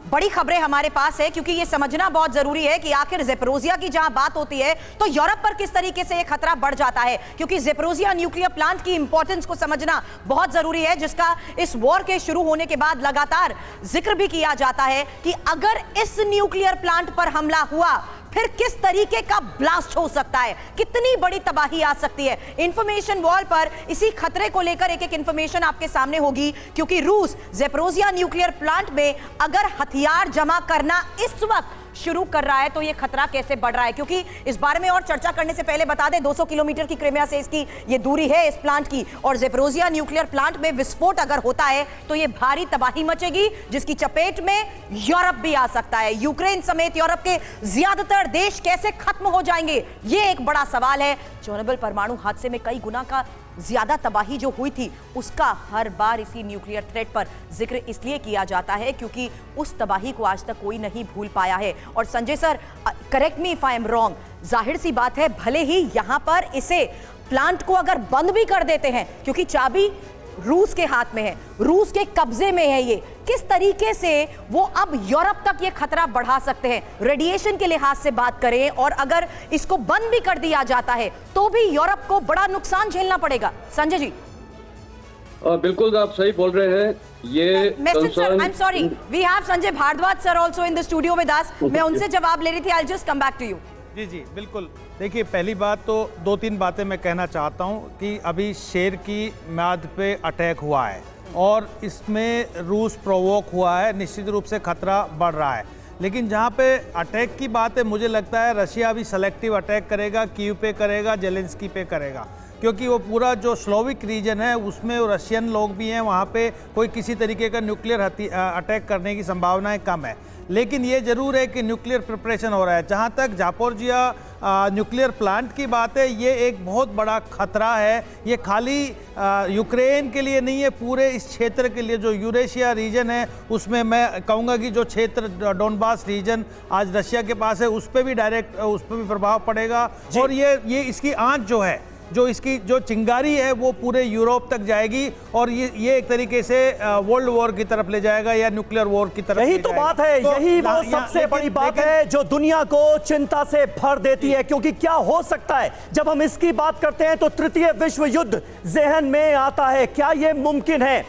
बड़ी खबरें हमारे पास है, क्योंकि ये समझना बहुत जरूरी है कि आखिर ज़ेपोरिज़िया की जहां बात होती है तो यूरोप पर किस तरीके से ये खतरा बढ़ जाता है, क्योंकि ज़ेपोरिज़िया न्यूक्लियर प्लांट की इंपॉर्टेंस को समझना बहुत जरूरी है, जिसका इस वॉर के शुरू होने के बाद लगातार जिक्र भी किया जाता है कि अगर इस न्यूक्लियर प्लांट पर हमला हुआ फिर किस तरीके का ब्लास्ट हो सकता है, कितनी बड़ी तबाही आ सकती है। इंफॉर्मेशन वॉल पर इसी खतरे को लेकर एक एक इंफॉर्मेशन आपके सामने होगी, क्योंकि रूस ज़ेपोरिज़िया न्यूक्लियर प्लांट में अगर हथियार जमा करना इस वक्त शुरू कर रहा है तो यह खतरा कैसे बढ़ रहा है। क्योंकि इस बारे में और चर्चा करने से पहले बता दें 200 किलोमीटर की क्रिमिया से इसकी ये दूरी है इस प्लांट की, और ज़ेपोरिज़िया न्यूक्लियर प्लांट में विस्फोट अगर होता है तो ये भारी तबाही मचेगी, जिसकी चपेट में यूरोप भी आ सकता है। यूक्रेन समेत यूरोप के ज्यादातर देश कैसे खत्म हो जाएंगे, ये एक बड़ा सवाल है। चेरनोबिल परमाणु हादसे में कई गुना का ज्यादा तबाही जो हुई थी उसका हर बार इसी न्यूक्लियर थ्रेट पर जिक्र इसलिए किया जाता है क्योंकि उस तबाही को आज तक कोई नहीं भूल पाया है। और Sanjay sir, correct me if I am wrong, जाहिर सी बात है भले ही यहां पर इसे प्लांट को अगर बंद भी कर देते हैं, क्योंकि चाबी रूस के हाथ में है, रूस के कब्जे में है, ये किस तरीके से वो अब यूरोप तक ये खतरा बढ़ा सकते हैं रेडिएशन के लिहाज से बात करें, और अगर इसको बंद भी कर दिया जाता है तो भी यूरोप को बड़ा नुकसान झेलना पड़ेगा। संजय जी। बिल्कुल आप सही बोल रहे हैं। ये sir, I am sorry, we have Sanjay Bhardwaj sir also in the studio with us. मैं उनसे जवाब ले रही थी। I will just come back to you. जी बिल्कुल। देखिए, पहली बात तो 2-3 बातें मैं कहना चाहता हूं कि अभी शेर की म्याद पे अटैक हुआ है और इसमें रूस प्रोवोक हुआ है, निश्चित रूप से खतरा बढ़ रहा है। लेकिन जहां पे अटैक की बात है, मुझे लगता है रशिया भी सेलेक्टिव अटैक करेगा, कीव पे करेगा, जेलेंस्की पे करेगा, क्योंकि वो पूरा जो स्लोविक रीजन है उसमें रशियन लोग भी हैं, वहाँ पे कोई किसी तरीके का न्यूक्लियर अटैक करने की संभावनाएं कम है। लेकिन ये ज़रूर है कि न्यूक्लियर प्रिपरेशन हो रहा है। जहाँ तक ज़ापोरिज़िया न्यूक्लियर प्लांट की बात है, ये एक बहुत बड़ा खतरा है। ये खाली यूक्रेन के लिए नहीं है, पूरे इस क्षेत्र के लिए जो यूरेशिया रीजन है उसमें मैं कहूँगा कि जो क्षेत्र डोनबास रीजन आज रशिया के पास है उस पर भी डायरेक्ट उस पर भी प्रभाव पड़ेगा। और ये इसकी आँच जो है, जो इसकी जो चिंगारी है वो पूरे यूरोप तक जाएगी और ये एक तरीके से वर्ल्ड वॉर की तरफ ले जाएगा या न्यूक्लियर वॉर की तरफ। यही तो बात है, यही वो सबसे बड़ी बात है जो दुनिया को चिंता से भर देती है। क्योंकि क्या हो सकता है जब हम इसकी बात करते हैं तो तृतीय विश्व युद्ध जहन में आता है। क्या ये मुमकिन है?